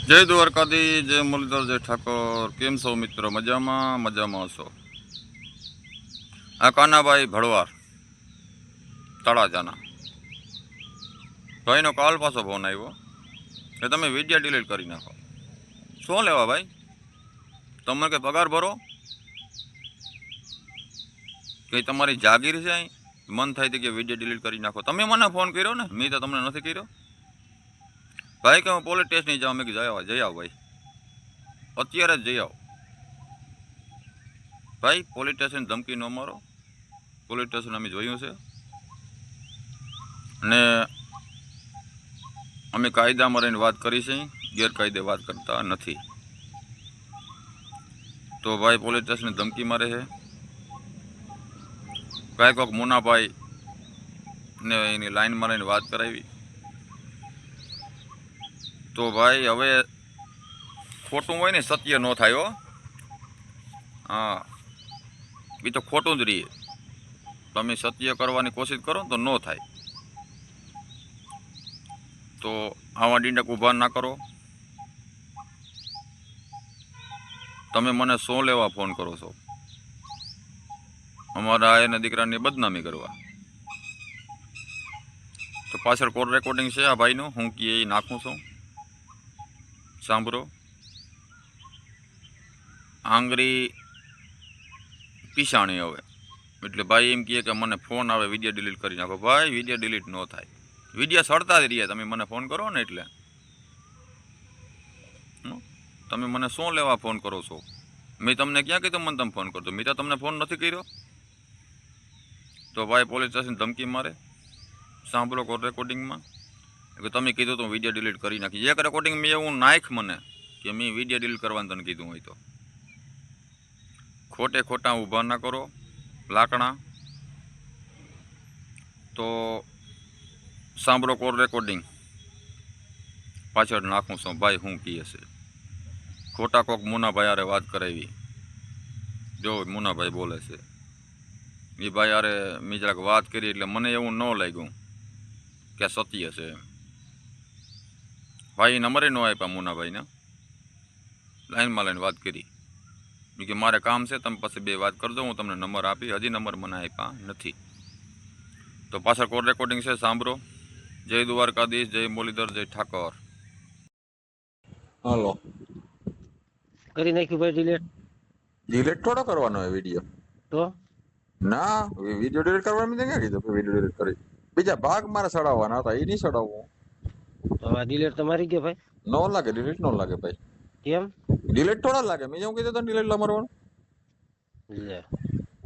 જય દ્વારકાધી, જય મુરલીધર, જય ઠાકોર. કેમ છો મિત્રો? મજામાં મજામાં હશો? આ કાનાભાઈ ભડવાર તળાજાના ભાઈનો કાલ પાછો ફોન આવ્યો કે તમે વિડીયો ડિલીટ કરી નાખો. શું લેવા ભાઈ? તમે કે પગાર ભરો કે તમારી જાગીર છે? અહીં મન થાય કે વિડીયો ડિલીટ કરી નાખો. તમે મને ફોન કર્યો ને, મેં તો તમને નથી કર્યો ભાઈ. કે હું પોલીસ સ્ટેશન નહીં જાઉં. મેં કે જઈ આવો ભાઈ, અત્યારે જ જઈ આવો ભાઈ. પોલીસ સ્ટેશન ધમકી ન મારો. પોલીસ સ્ટેશન અમે જોયું છે ને અમે કાયદામાં રહીને વાત કરી છે, ગેરકાયદે વાત કરતા નથી. તો ભાઈ પોલીસ સ્ટેશને ધમકી મારે છે. કાંઈ કોઈક મુનાભાઈ ને એની લાઈનમાં રહીને વાત કરાવી. તો ભાઈ હવે ખોટું હોય ને સત્ય ન થાય હો. હા, એ તો ખોટું જ રહીએ. તમે સત્ય કરવાની કોશિશ કરો તો ન થાય. તો આવા ડીંડક ઊભા ના કરો. તમે મને શું લેવા ફોન કરો છો? અમારા આયરના દીકરાની બદનામી કરવા. તો પાછળ કોલ રેકોર્ડિંગ છે આ ભાઈનું, હું કે એ નાખું છું, સાંભળો. આંગળી પીસાણી હવે એટલે ભાઈ એમ કહે કે મને ફોન આવે વિડીયો ડિલીટ કરી નાખો. ભાઈ વિડીયો ડિલીટ ન થાય. વિડીયો સડતા જ રહીએ. તમે મને ફોન કરો ને એટલે તમે મને શું લેવા ફોન કરો છો? મેં તમને ક્યાં કીધું મને તમે ફોન કરજો? મેં તો તમને ફોન નથી કર્યો. તો ભાઈ પોલીસ સ્ટેશન ધમકી મારે. સાંભળો કોલ રેકોર્ડિંગમાં કે તમે કીધું તો વિડીયો ડિલીટ કરી નાખી. એક રેકોર્ડિંગ મેં એવું નાખ મને કે મેં વિડીયો ડિલીટ કરવાનું તને કીધું હોય તો. ખોટે ખોટા ઊભા ના કરો લાકડા. તો સાંભળો કોલ રેકોર્ડિંગ, પાછળ નાખું છું ભાઈ હું કહે છે. ખોટા કોક મુનાભાઈ આરે વાત કરાવી. જો મુનાભાઈ બોલે છે એ ભાઈ આરે મેં જરાક વાત કરી એટલે મને એવું ન લાગ્યું કે સત્ય છે. ભાઈ નંબરે ન આપ્યા મુનાભાઈને. લાઈનમાં લઈને વાત કરી કે મારે કામ છે, તમે પછી બે વાત કરજો. હું તમને નંબર આપી, હજી નંબર મને આપ્યા નથી. તો પાછળ કોલ રેકોર્ડિંગ છે, સાંભળો. જય દ્વારકાધીશ, જય મુરલીધર, જય ઠાકોર. હાલો, કરી નાખ્યું ભાઈ ડિલીટ? ડિલીટ થોડો કરવાનો હોય વિડીયો. તો ના, વિડીયો ડિલીટ કરવાનું મેં ક્યાં કીધું વિડીયો ડિલીટ કરી? બીજા ભાગ મારે ચડાવવાના હતા, એ નહીં ચડાવવું. તો આ ડિલીટ તો મારી ગયો ભાઈ. નો લાગે, ડિલીટ નો લાગે ભાઈ. કેમ? ડિલીટ થોડા લાગે. મેં જેવું કીધું ડિલીટ મારવાનું. લે,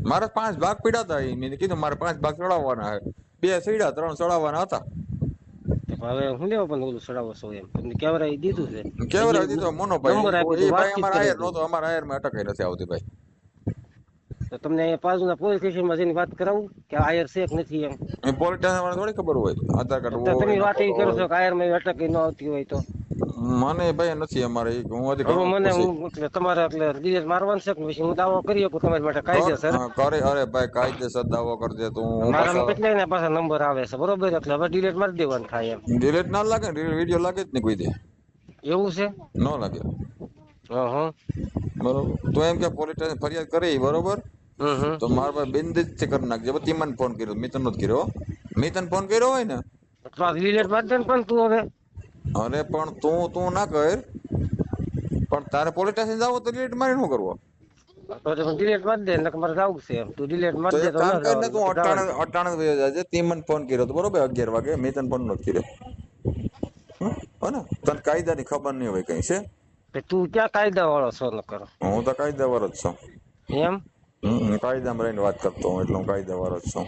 મારે 5 ભાગ પીડા હતા. મેં કીધું મારે 5 ભાગ ચડાવવાના છે. 2 સીડા 3 ચડાવવાના હતા. હવે હું લેવા પણ ઓલું ચડાવો છો એમ? તમને કેમેરા દીધું છે, કેવરા દીધો મોનો નંબર આપ્યો ભાઈ. તો એ ભાઈ વાતચીત અમારા આયર કરી. નહોતો, અમારા આયર માં અટકાઈ નથી આવતી ભાઈ. તો તમને અહીંયા બાજુના પોલીસ સ્ટેશનમાં જઈને વાત કરાવું કે આયર છે કે નથી એમ? એ પોલીસ સ્ટેશન વાળા થોડી ખબર હોય. આધાર કાર્ડ તો તમે હોય, વાત એવી કરો છો કે આયર માં અટક ન આવતી હોય તો? મને ભાઈ નથી અમારે. હું હજી હવે મને ઘણું એટલે તમારે એટલે ડિલીટ મારવાનું છે કે પછી હું દાવો કરી શકું તમારી માટે કાયદેસર? કરે. અરે ભાઈ કાયદેસર દાવો કરજે તું. હું મારામાં પાછા કેટલાય ને પાછા નંબર આવે છે, બરોબર? એટલે હવે ડિલીટ મારી દેવાનું થાય એમ. ડિલીટ ના લાગે ને, વિડીયો લાગે જ નહીં કોઈ દે. એવું છે? ન લાગે. હા. બરોબર. તો એમ કે પોલીસ સ્ટેશન ફરિયાદ કરી, બરોબર? હમ. તો મારા પાસે બિંદિત થી કરી નાખજે. પછી મને ફોન કર્યો, મેં તને નથી કર્યો. મેં તને ફોન કર્યો હોય ને. તો આ ડિલીટ મારી દે ને પણ તું હવે. અરે પણ તું ના કર. પણ તારે પોલીસ સ્ટેશન જાવ તો ડિલીટ મારી શું કરવો? તો ડિલીટ મારી દે, નકર મારે જવું છે એમ. તું ડિલીટ તો મારી દે એક તો કામ ન કર ને, તું જવાનું. 98 વયો જાજે. તે મને ફોન કર્યો તો બરોબર 11 વાગે. મેં તને ફોન નથી કર્યો. હો ને? તને કાયદાની ખબર નહીં હોય કઈ છે? તું ક્યાં કાયદા વાળો છો? ન કરો હું તો કાયદાવાર જ છું. એમ. હું કાયદામાં રહીને વાત કરતો હું, એટલે હું કાયદાવાર જ છું.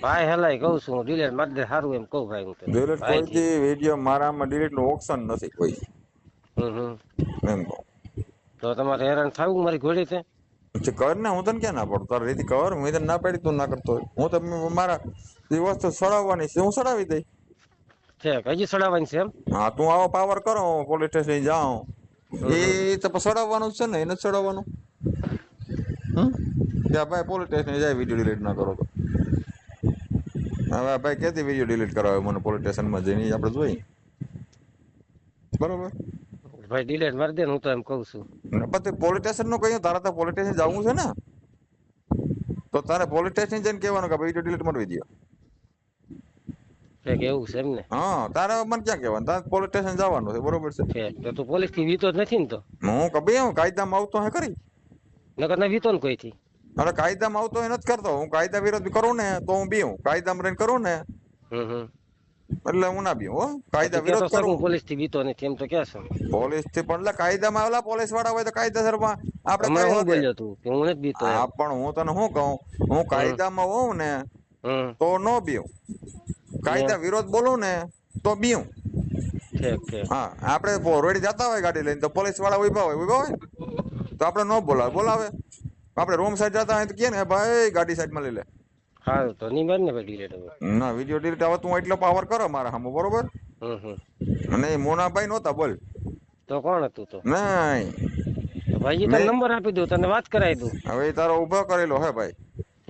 ભાઈ હલાય કઉ છું હું ડિલીટ મારી દે, સારું એમ કહું ભાઈ હું તને. ડિલીટ ભાઈ જી. કોઈથી વિડીયો મારામાં ડિલીટ નું ઓપ્શન નથી કોઈ. હમ. એમ કહું. તો તમારે હેરાન થવું મારી ઘોડી છે? પછી કર ને, હું તને ક્યાં ના પડતો? તારી રીતે કર. હું તને ના પાડી તું ના કરતો હોય. હું તો મારા જે વસ્તુ સડાવવાની છે હું સડાવી દઈ. છે હજી સડાવવાની છે એમ? હા, તું આવો પાવર કરો, પોલીસ સ્ટેશન જાઉં, એ તો પછી સડાવવાનું જ છે ને, એને જ સડાવવાનું. ત્યાં ભાઈ પોલીસ સ્ટેશન જાય વિડીયો ડિલીટ ના કરો તો. હવે ભાઈ ક્યાંથી વિડીયો ડિલીટ કરાવે મને પોલીસ સ્ટેશનમાં જઈને આપણે જોઈએ. બરોબર. ભાઈ ડિલેટ મારી દે ને, હું તો એમ કઉ છું. ને પછી પોલીસ સ્ટેશન નું કહ્યું તારે તો પોલીસ સ્ટેશન જવું છે ને, તો તારે પોલીસ સ્ટેશન જઈને કહેવાનું કે વિડીયો ડિલીટ મારવી દો. છે કે એવું છે એમ ને? હા, તારે મને ક્યાં કહેવાનું, તારે પોલીસ સ્ટેશન જવાનું છે, બરોબર છે. છે તો તું પોલીસ થી વીતો જ નથી ને? તો હું કભી હું કાયદામાં આવતો હે કરી, નકર ના વીતો ને કોઈ થી. અરે કાયદામાં આવતો એ નથી કરતો, હું કાયદા વિરોધ કરું ને તો હું બીઉં, કાયદામાં રહીને કરું ને હમ. એટલે હું ના બીઉં. હો, કાયદા વિરોધ કરું. પોલીસ થી વીતો નથી એમ તો ક્યાં છો? પોલીસ થી પણ એટલે કાયદામાં આવેલા પોલીસ વાળા હોય તો કાયદેસરમાં આપણે હમણાં કઈ હું શકે. બોલ્યો તું કે હું નથી બીતો એમ. હા પણ હું તને શું કહું, હું કાયદામાં હોઉં ને હમ. તો નો બીઉં, કાયદા વિરોધ બોલું ને તો બીઉં. ઠીક. હા, આપણે રોડ જતા હોય ગાડી લઈને તો પોલીસ વાળા ઉભા હોય ને, તો આપણે નો બોલાવે. આપણે રૂમ સાઈડ જતા હોય તો કે ને ભાઈ ગાડી સાઈડમાં લઈ લે. સારું તો નહીં માર ને ભાઈ ડિલેટ હવે. ના વિડીયો ડિલીટ આવે તું એટલો પાવર કરો મારા સામે, બરોબર. હમ. અને એ મોનાભાઈ નહોતા, બોલ. તો કોણ હતું તો? નહીં, તો ભાઈ તને નંબર આપી દઉં, તને વાત કરાવી દઉં. હવે એ તારો ઉભો કરેલો હે ભાઈ,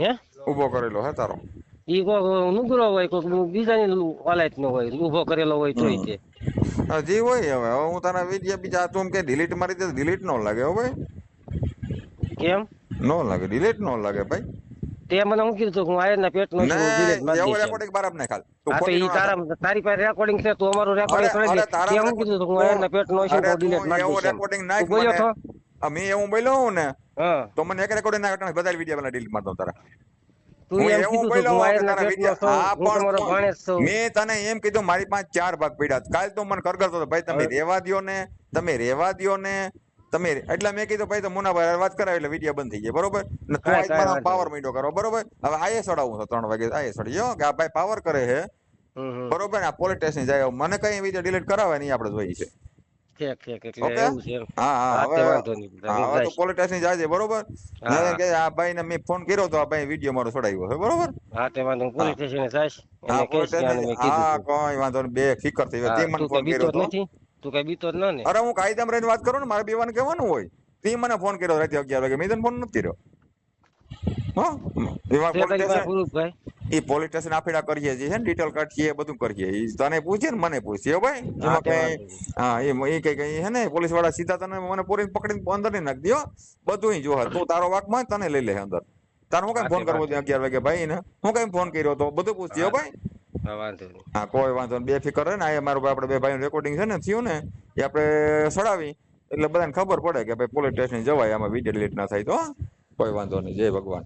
હે ઉભો કરેલો હે તારો. ઈ કોક નુગરો હોય, કોક બીજાની ઓલાયત નો હોય, ઉભો કરેલો હોય તોય તે. જી હોય. હવે હું તારા વિડીયો બીજા તું કે ડિલીટ મારી દે, ડિલીટ નો લાગે હો ભાઈ, કેમ? નો લાગે, ડિલીટ નો લાગે ભાઈ. તે મને હું કીધું કે હું આયર ના પેટ નો છું, ડિલેટ મારી એવું દઈશ એમ. રેકોર્ડિંગ બરાબર નહીં ખાલ. તું હા તો ખોટી ઈ નો વાત. તારી પાસે રેકોર્ડિંગ છે, તું અમારું રેકોર્ડિંગ કરી દે. તે હું કીધું કે હું આયર ના પેટ નો છું, તો ડિલેટ મારી એવું દઈશ એમ. રેકોર્ડિંગ તું નાખ બોલ્યો મને. તો? મેં એવું બોલ્યો હું ને હા, તો મને એક રેકોર્ડિંગ નાખ, બધા વિડીયો પેલા ડિલીટ માર દઉં તારા. તું હું એમ એવું કીધું કે બોલ્યો હું કે આયર ના તારા પેટ નો વિડીયો. છું, હા હું તમારો પણ ભાણેજ છું. મેં તને એમ કીધું મારી પાસે 4 ભાગ પડ્યા. કાલ તો મને કરગરતો હતો ભાઈ, તમે રેવા દ્યો ને, તમે રેવા દ્યો ને, તમે એટલે મેં કીધું ભાઈ તો મુનાભાઈ વાત કરાવી એટલે વિડીયો બંધ થઈ ગયા, બરોબર. ને તું કાંઈ આજ મારા વાંધો પાવર નહીં. મીંડો કરો, બરોબર. હવે આયે સડાવું છું 3 વાગે, આયે સડી ગયો કે આ ભાઈ પાવર કરે છે, હમ. બરોબર. આ પોલીસ સ્ટેશન જાય, મને કઈ વિડીયો ડિલીટ કરાવે નહીં, આપણે જોઈએ છે. ઠીક એટલે ઓકે, એવું છે એમ. હા હા. હા, હવે તે વાંધો નહીં. હા, હવે તો પોલીસ સ્ટેશન જાય છે, બરોબર. હા. કે આ ભાઈ ને મેં ફોન કર્યો તો આ ભાઈ વિડીયો મારો છોડાવ્યો છે, બરોબર. હા તે વાંધો નહીં. પોલીસ સ્ટેશને જાઈશ, હા, એને પોલીસ કહીશ કે આને સ્ટેશન. મેં કીધું હા, તું. કોઈ વાંધો નહીં, બે ફિકર થઈ ગયો. હા, તે મને તું ફોન કઈ બીતો કર્યો જ તો. નથી, તું કઈ બીતો જ ન ને. અરે હું કાયદામાં રહીને વાત કરું ને, મારે બેવાનું કહેવાનું હોય. તે મને ફોન કર્યો રાતે 11 વાગે, મેં તને ફોન નથી કર્યો. હા, એમાં તે પોલીસ તારી પાસે સ્ટેશન, પૂરું ભાઈ. એ પોલીસ સ્ટેશન આપેડા કરીએ છીએ, ડિટેલ કાઢીએ, બધું કરીએ. એ તને પૂછે ને મને પૂછે, ભાઈ. હા, એમાં તે કઈ વાંધો નહીં. હા, એ કઈ હે ને પોલીસ વાળા સીધા તને મને પોલીસ પકડીને અંદર નહીં નાખી દો, બધું જો તું તારો વાક માં તને લઈ લે અંદર. તારે હું કઈ હા, ફોન તે કરવો વાંધો 11 વાગે ભાઈ ને, હું કઈ ફોન કર્યો તો બધું પૂછજો ભાઈ. હા, વાંધો નહીં. હા, કોઈ વાંધો નહીં, બે ફિકર રહે ને. આ મારું આપણે બે ભાઈ રેકોર્ડિંગ છે ને થયું ને, એ આપણે સડાવી એટલે બધાને ખબર પડે કે ભાઈ પોલીસ સ્ટેશન જવાય, આમાં વિડીયો ડિલીટ ના થાય તો. કોઈ વાંધો નહીં, જય ભગવાન.